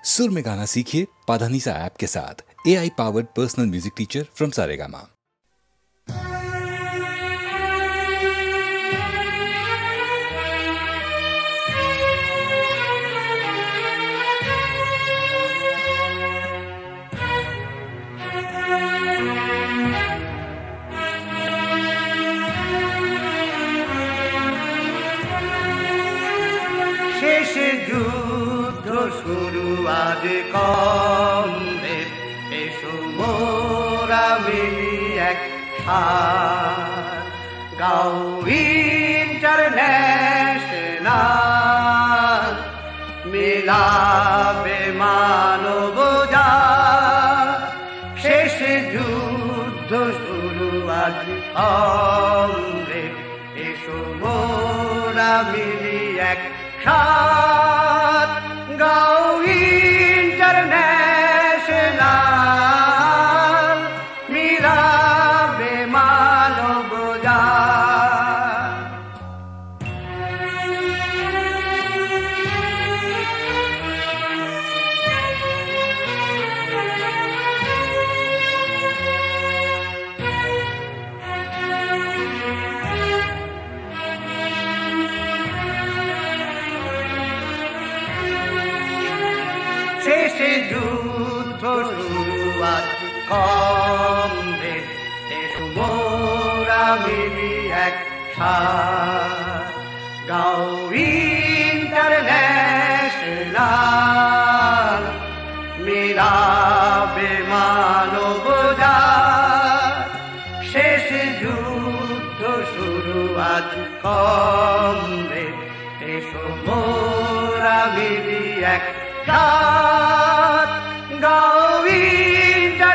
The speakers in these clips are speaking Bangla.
सुर में गाना सीखिए पाधानीसा ऐप के साथ। AI powered personal music teacher from Saregama. শুরু আজ কমবে এসো মোরা মিলি এক গাও ইন্টারন্যাশনাল মিলাবে মানব জাত শেষ যুদ্ধ শুরু আজ কমবে এসো মোরা মিলি এক Go international, মিলাবে মানব জাত। শেষে যুদ্ধ শুরু আজ কমবে এসো মোরা মিলি এক গাও ইন্টারন্যাশনাল মিলাবে মানব জাত শেষ যুদ্ধ শুরু আজ কমবে এসো মোরা মিলি এক Go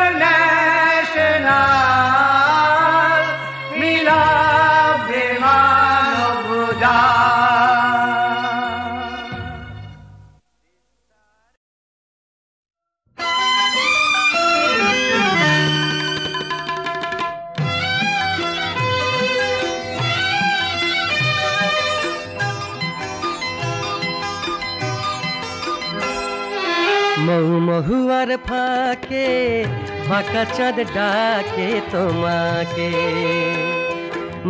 international, মিলাবে মানব জাত। মহুয়ার ফাঁকে বাঁকা চাঁদ ডাকে তোমাকে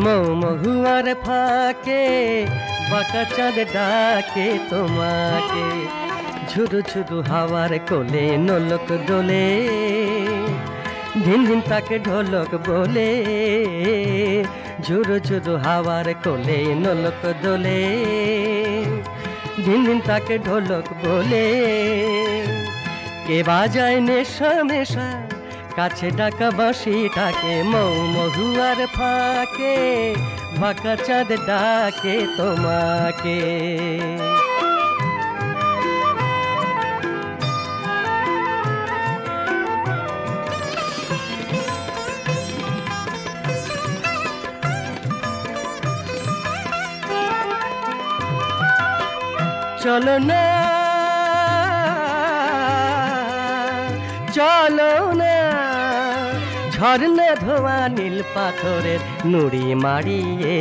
মহুয়ার ফাঁকে বাঁকা চাঁদ ডাকে তোমাকে ঝুরু ঝুরু হাওয়ার কোলে নোলক দোলে ধিন ধিন তাকে ঢোলক বলে ঝুরু ঝুরু হাওয়ার কোলে নোলক দোলে ধিন ধিন তাকে ঢোলক বলে কে বাজায় নেশা নেশা কাছে ডাকা বাঁশিটাকে মহুয়ার ফাঁকে বাঁকা চাঁদ ডাকে তোমাকে চলো না চলো না ঝর্ণা ধোয়া নীল পাথরের নুড়ি মারিয়ে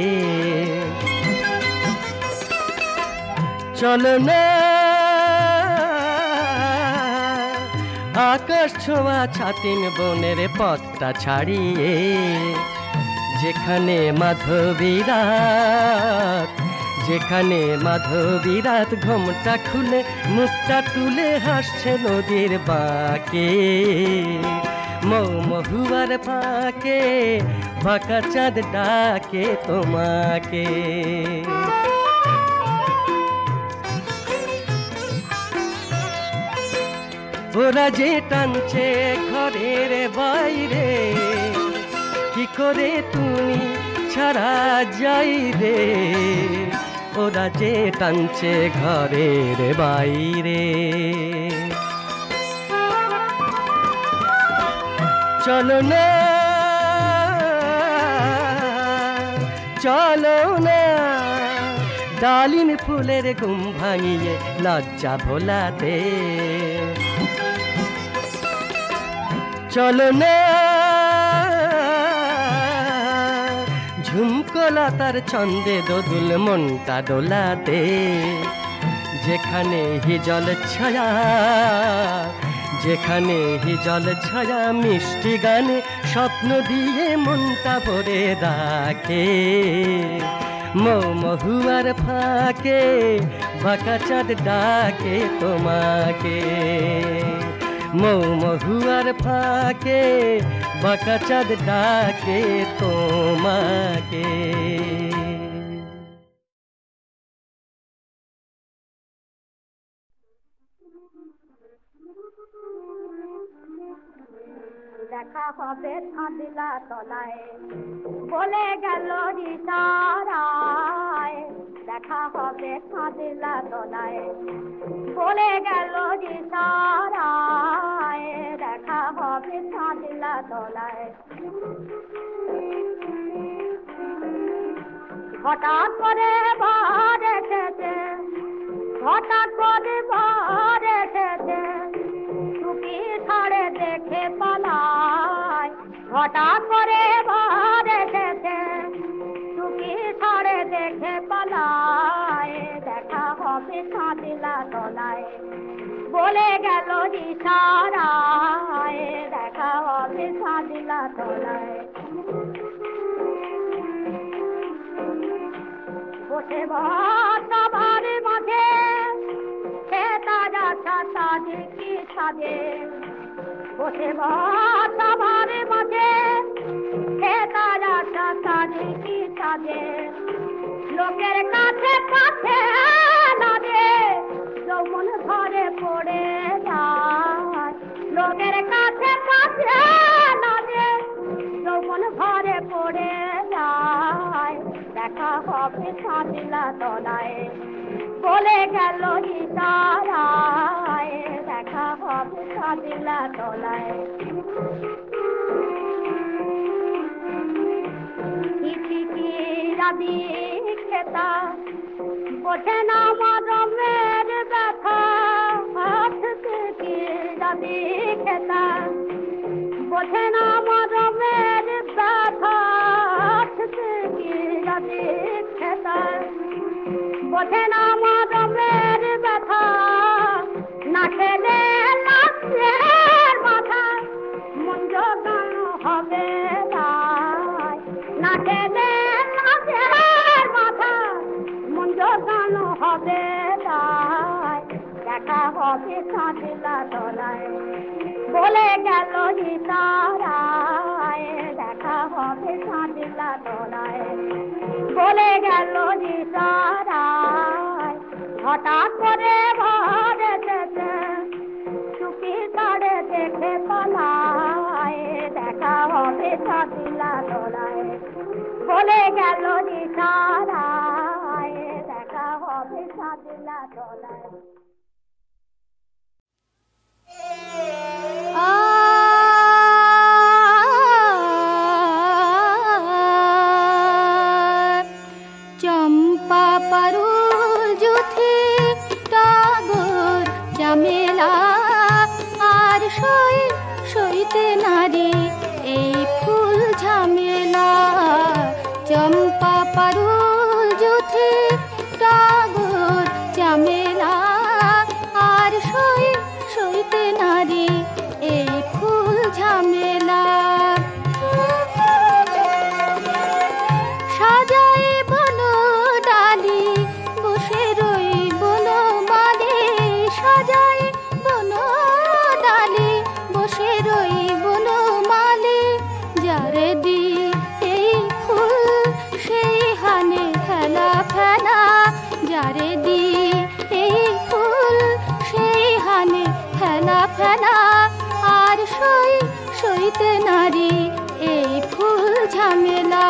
চলো না আকাশ ছোঁয়া ছাতিন বনের পথটা ছাড়িয়ে যেখানে মাধবীরাত ঘোমটা খুলে মুখটা তুলে হাসছে নদীর বাঁকে মহুয়ার ফাঁকে বাঁকা চাঁদ ডাকে তোমাকে ওরা যে টানছে ঘরের বাইরে কি করে তুমি ছাড়া যাই রে ওরা যে টানছে ঘরের বাইরে চলো না চলো না ডালিম ফুলের ঘুম ভাঙিয়ে লজ্জা ভোলাতে চলো না ঝুমকোলা তার ছন্দে দোদুল মনটা দোলাতে যেখানে হিজল ছায়া, যেখানে হিজল ছায়া মিষ্টি গানে স্বপ্ন দিয়ে মনটা ভরে রাখে। মহুয়ার ফাঁকে বাঁকা চাঁদ ডাকে তোমাকে, মহুয়ার ফাঁকে বাঁকা চাঁদ ডাকে তোমাকে। দেখা হবে ছাঁদিলা তলায় বলে গেল ইশারায়, দেখা হবে ছাঁদিলা তলায় বলে গেল ইশারায়, দেখা হবে ছাঁদিলা তলায়। হঠাৎ করে বার এসেছে, হঠাৎ করে বার এসেছে, টুকি ছাড়ে দেখে পালায়। হঠাৎ করে বার এসেছে, টুকি ছাড়ে দেখে পালায়, দেখা হবে ছাঁদিলা তলায় বলে গেল ইশারায়, দেখা হবে ছাঁদিলা তলায়। বসে সবার মাঝে সে তারা ছাতা দেখি সাজে, বসে সবার মাঝে সে তারা ছাতা দেখি সাজে, লোকের কাছে কাছে লাগে যৌবন ঘরে পড়ে যায়, লোকের কাছে কাছে লাগে যৌবন ঘরে পড়ে যায়, দেখা হবে ছাঁদিলা তলায় বলে গেল ইশারায়, দেখা হবে ছাঁদিলা তলায়। রাধি খেতা বোঝে না মরমের ব্যথা, হাত থেকে রাধি খেতা বোঝে না মরমের ব্যথা, হাত থেকে রাধি খেতা বোঝে না মরমের ব্যথা, না খেলে লাশের মাথা মন জোগানো হবে না খেলে লাশের মাথা মন জোগানো হবে দেখা হবে ছাঁদিলা তলায় বলে গেল ইশারায়, দেখা হবে ছাঁদিলা তলায় বলে গেল ইশারায়। হঠাৎ করে ভর এসেছে, চুপি ছাড়ে দেখে পালায়, দেখা হবে ছাঁদিলা তলায় বলে গেল ইশারায়, দেখা হবে ছাঁদিলা তলায়। চম্পা পারুল জুথি টগর চামেলা আর সইতে নারী এই ফুল ঝামেলা। চম্পা পারুল জুথি টগর চামেলা আর সইতে নারী এই ফুল ঝামেলা। সাজায় বন ডালি বসে রই বন মালে, সাজায় বন ডালি বসে রই বন মালে, যারে দি এই ফুল সেই হানে ফেলা ফেলা, যারে দি এই ফুল সেই হানে ফেলা ফেলা আর সইতে নারী এই ফুল ঝামেলা।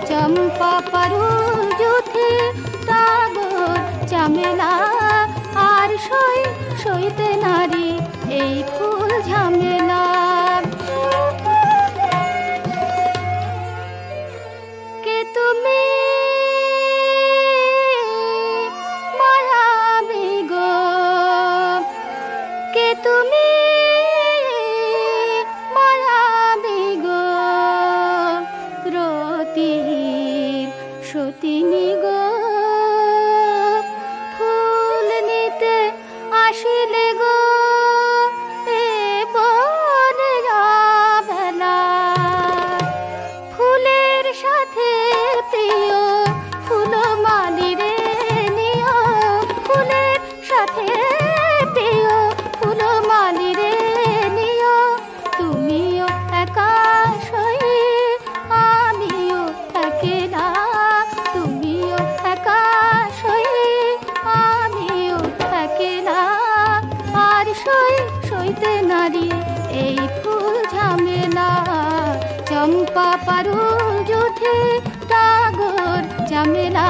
চম্পা পারুল জুথি টগর চামেলা আর সইতে নারী এই ফুল ঝামেলা। কে তুমি মায়াবী গো, কে তুমি মায়াবী গো, রতির সতিনী গো, ফুল সইতে নারী এই ফুল ঝামেলা। চম্পা পারুল জুথি টাগর ঝামেলা,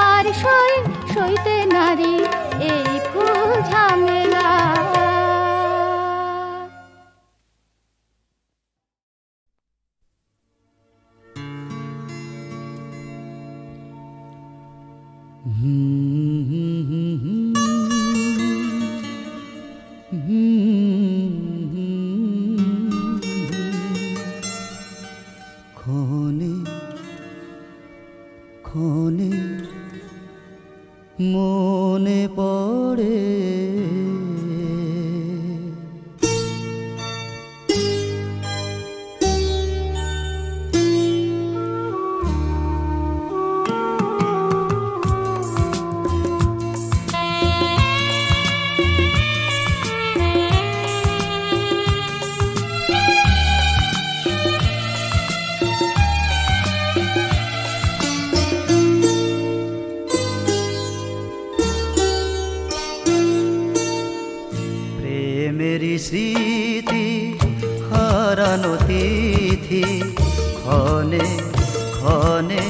আর সইতে নারী এই ফুল ঝামেলা। ক্ষণে ক্ষণে মনে পড়ে স্মৃতি হারানো তিথি ক্ষণে ক্ষণে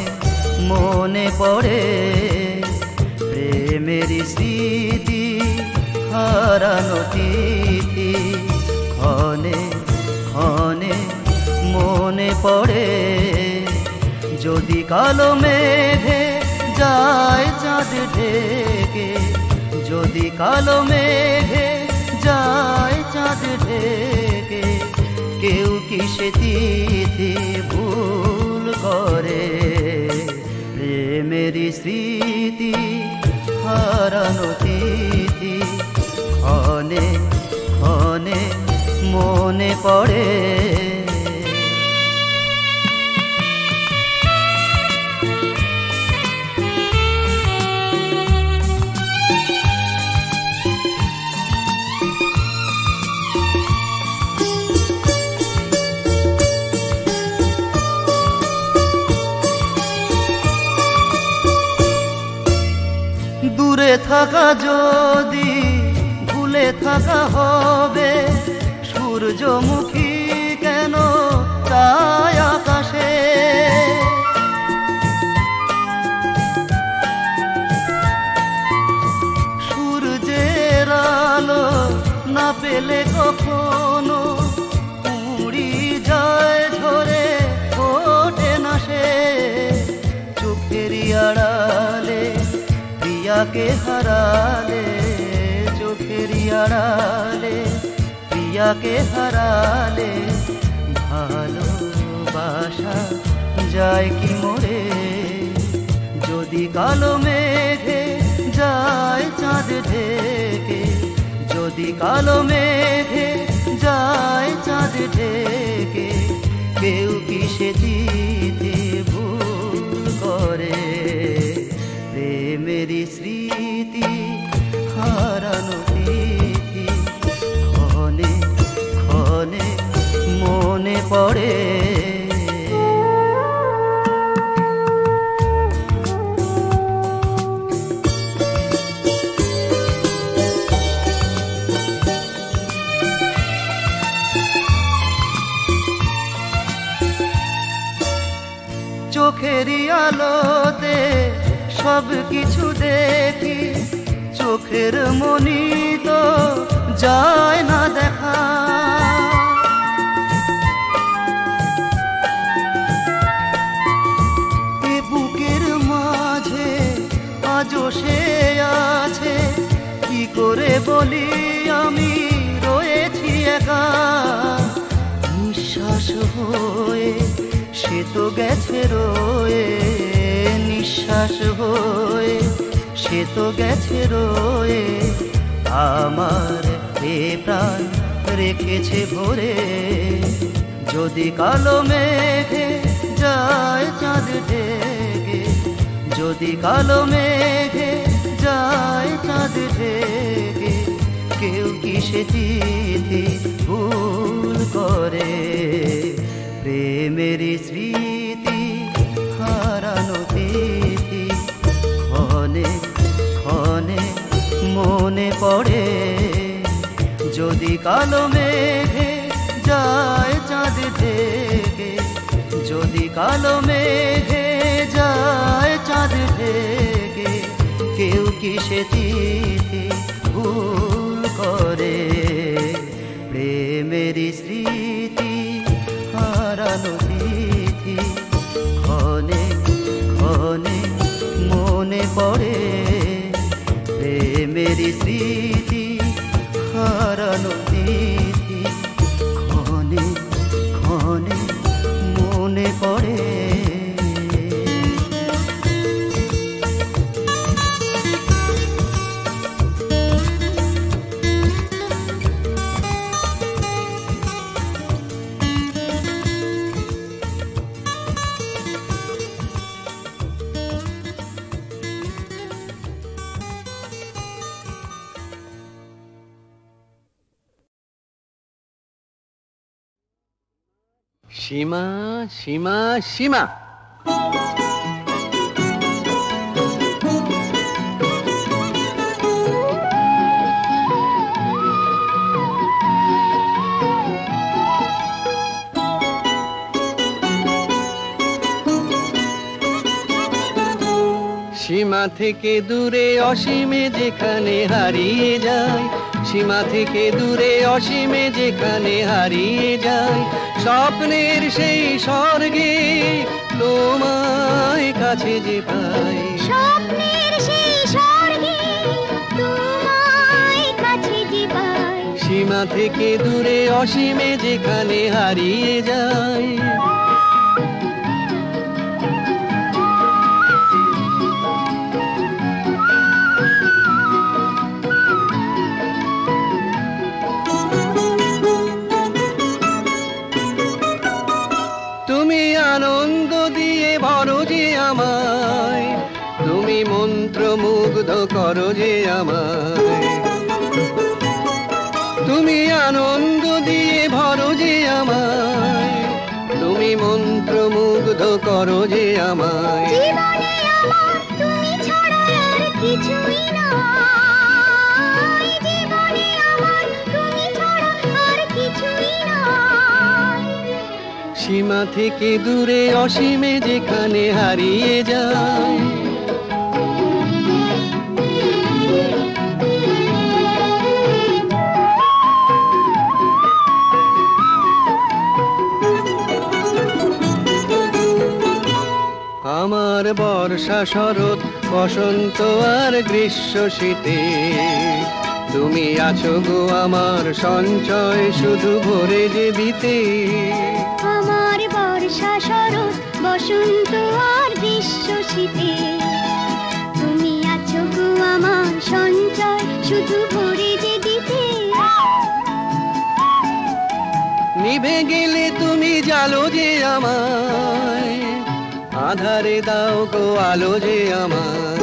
মনে পড়ে। প্রেমের স্মৃতি হারানো তিথি ক্ষণে ক্ষণে মনে পড়ে। যদি কালো মেঘে যায় চাঁদ ঢেকে, যদি কালো মেঘে যায় চাঁদ ঢেকে, কেউ কি সে তিথি ভুল করে? প্রেমের স্মৃতি হারানো তিথি ক্ষণে ক্ষণে মনে পড়ে। দূরে থাকা যদি ভুলে থাকা হবে, সূর্যমুখী কেন তাই আকাশে? সূর্যের আলো না পেলে কখনো উড়ি যায় ঝরে, ওঠে না সে চোখের আড়ালে প্রিয়াকে হারালে, চোখের আড়ালে প্রিয়াকে হারালে। ভালোবাসা যায় কি মরে? যদি কালো মেঘে যায় চাঁদ ঢেকে, যদি কালো মেঘে যায় চাঁদ ঢেকে, কেউ কি সে তিথি ভুল করে? প্রেমের স্মৃতি হারানো তিথি ক্ষণে ক্ষণে মনে পড়ে। চোখেরই আলোতে সব কিছু দেখি, চোখের মনি তো যায় না দেখা। এ বুকের মাঝে আজও সে আছে, কি করে বলি আমি রয়েছি একা। নিঃশ্বাস হয়ে সে তো গেছে রয়ে, নিঃশ্বাস হয়ে সে তো গেছে রয়ে। আমার এ প্রাণ রেখেছে ভরে। যদি কালো মেঘে যায় চাঁদ ঢেকে, যদি কালো মেঘে যায় চাঁদ ঢেকে, কেউ কি সে তিথি ভুল করে? প্রেমের স্মৃতি হারানো তিথি ক্ষণে ক্ষণে মনে পড়ে। যদি কালো মেঘে যায় চাঁদ ঢেকে, যদি কালো মেঘে যায় চাঁদ ঢেকে, কেউ কি সে তিথি ভুল করে? প্রেমেরই স্মৃতি হারানো তিথি ক্ষণে ক্ষণে মনে পড়ে। প্রেমেরই স্মৃতি হারানো তিথি ক্ষণে ক্ষণে মনে পড়ে। সীমা সীমা সীমা, সীমা থেকে দূরে অসীমে যেখানে হারিয়ে যায়, সীমা থেকে দূরে অসীমে যেখানে হারিয়ে যায়, স্বপ্নের সেই স্বর্গে তোমায় কাছে যে পাই। স্বপ্নের সেই স্বর্গে তোমায় কাছে যে পাই। সীমা থেকে দূরে অসীমে যেখানে হারিয়ে যায়। তুমি আনন্দ দিয়ে ভরো যে আমায়, তুমি মন্ত্রমুগ্ধ করো যে আমায়। তুমি আনন্দ দিয়ে ভরো যে আমায়, তুমি মন্ত্রমুগ্ধ করো যে আমায়। জীবনে আমার তুমি ছাড়া আর কিছুই নাই। জীবনে আমার তুমি ছাড়া আর কিছুই নাই। সীমা থেকে দূরে অসীমে যেখানে হারিয়ে যায়। আমার বর্ষা শরৎ বসন্ত আর গ্রীষ্ম শীতে, তুমি আছো গো আমার সঞ্চয় শুধু ভরে যে দিতে। আমার বর্ষা শরৎ বসন্ত আর গ্রীষ্ম শীতে, তুমি আছো গো আমার সঞ্চয় শুধু ভরে যে দিতে। নিভে গেলে তুমি জ্বালো যে আমায়, আধারে দাও গো আলো যে আমায়।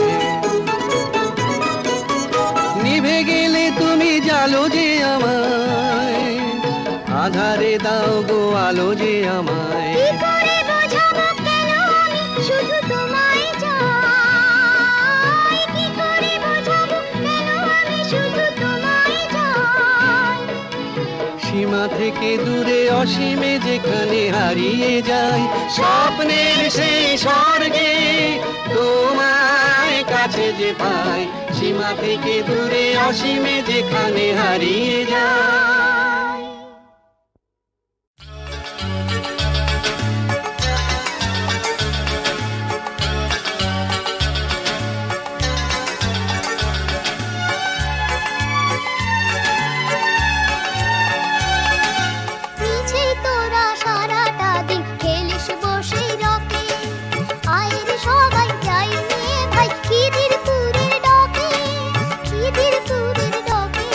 নিভে গেলে তুমি জ্বালো যে আমায়, আধারে দাও গো আলো যে আমায়। কি করে বোঝাবো কেন আমি শুধু তোমায় চাই? কি করে বোঝাবো কেন আমি শুধু তোমায় চাই? সীমা থেকে দূরে অসীমে যেখানে হারিয়ে যায়, স্বপ্নের সেই স্বর্গে তোমায় কাছে যে পাই। সীমা থেকে দূরে অসীমে যেখানে হারিয়ে যায়। মিছে তোরা সারাটা দিন খেলিস বসে রকে, আয়ের সবাই যাই নিয়ে ভাই খিদিরপুরের ডকে, খিদিরপুরের ডকে।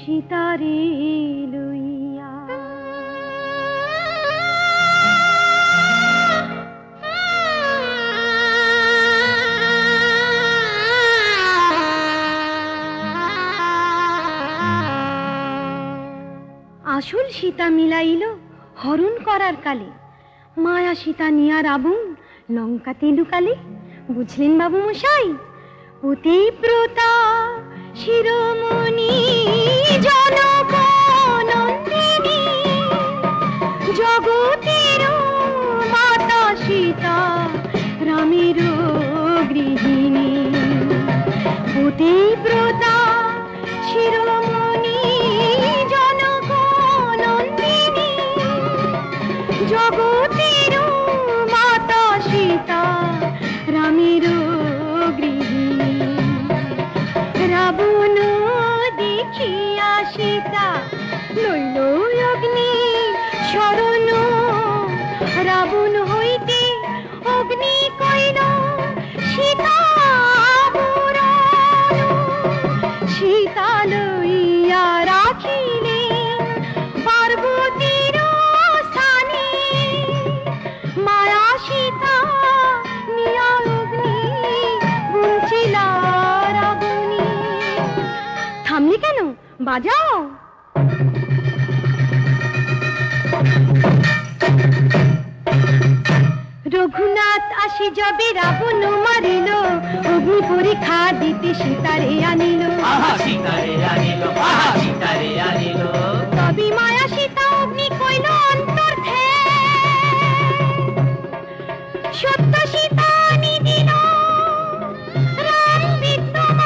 সীতারে লইয়া। আসল সীতা মিলাইল হরণ করার কালে, মায়া সীতা নিয়া রাবণ লঙ্কাতে লুকালে। বুঝলেন বাবু মশাই? পতিব্রতা শিরোমণি জনক নন্দিনী, জগতের মাতা সীতা রামের গৃহিণী। পতিব্রতা শিরোমণি জনক নন্দিনী, জগতের মাতা সীতা রামের গৃহিণী। রাবণ দেখিয়া সীতা লইল অগ্নি শরণ, রাবণ হইতে অগ্নি কইল সীতা বরণ। সীতা লইয়া রাখিলেন পার্বতীর স্থানে, মায়া সীতা নিয়া অগ্নি বুঝিলা রাবণী। থামলি কেন? বাজাও। রঘুনাথ আসি যবে রাবণ মারিল, অগ্নি পরীক্ষা দিতে সীতারে আনিল। তবে মায়া সীতা অগ্নি কইল অন্তর্ধে, সত্য সীতা নিদিল রাম বিদ্যমান।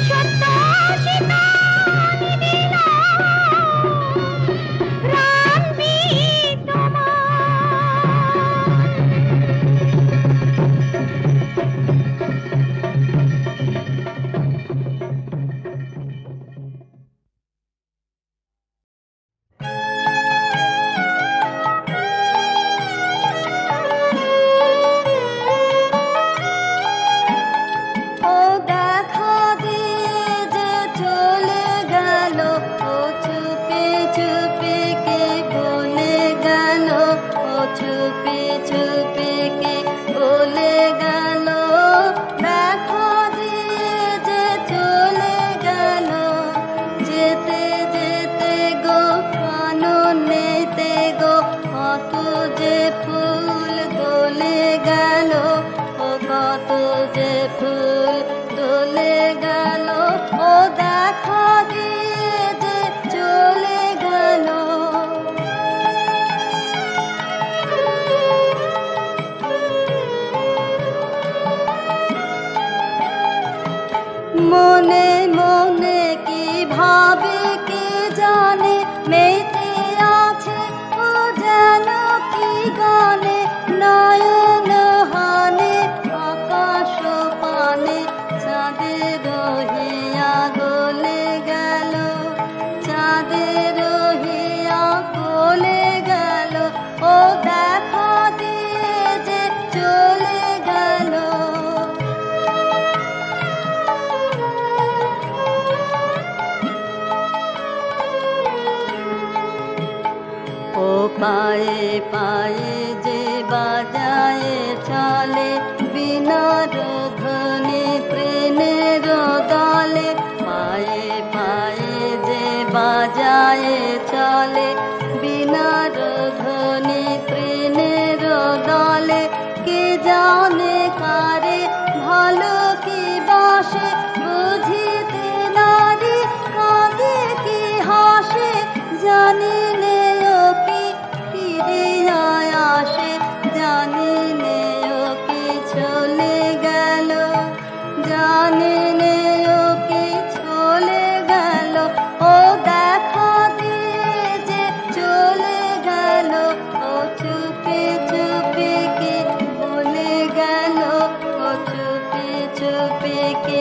সত্য সীতা নিদিল রাম বিদ্যমান। মনে মনে কি ভাবে কে জানে, মেতে আছে ও যেন কি গানে। নয়ন হানে আকাশ পানে, চাঁদের রহিয়া গলে গেল, চাঁদের রহিয়া গলে গেল। ও দেখা দিয়ে যে চলে গেল। ও পায়ে পায়ে যে বাজায় চলে, বিনার ধ্বনি প্রেমের দলে। পায়ে পায়ে যে বাজায় চলে, বিনার ধ্বনি প্রেমের দলে। কে জানে কারে ভালো কি বাসে, বুঝিতে নারী কাঁদে কি হাসে। জানি নে ও কি ফিরিয়া আসে, জানি নে ও কি চলে গেল, জানি নে ও কি চলে গেল। ও দেখা দিয়ে যে চলে গেল, ও চুপি চুপি কে বলে গেল, ও চুপি চুপি কে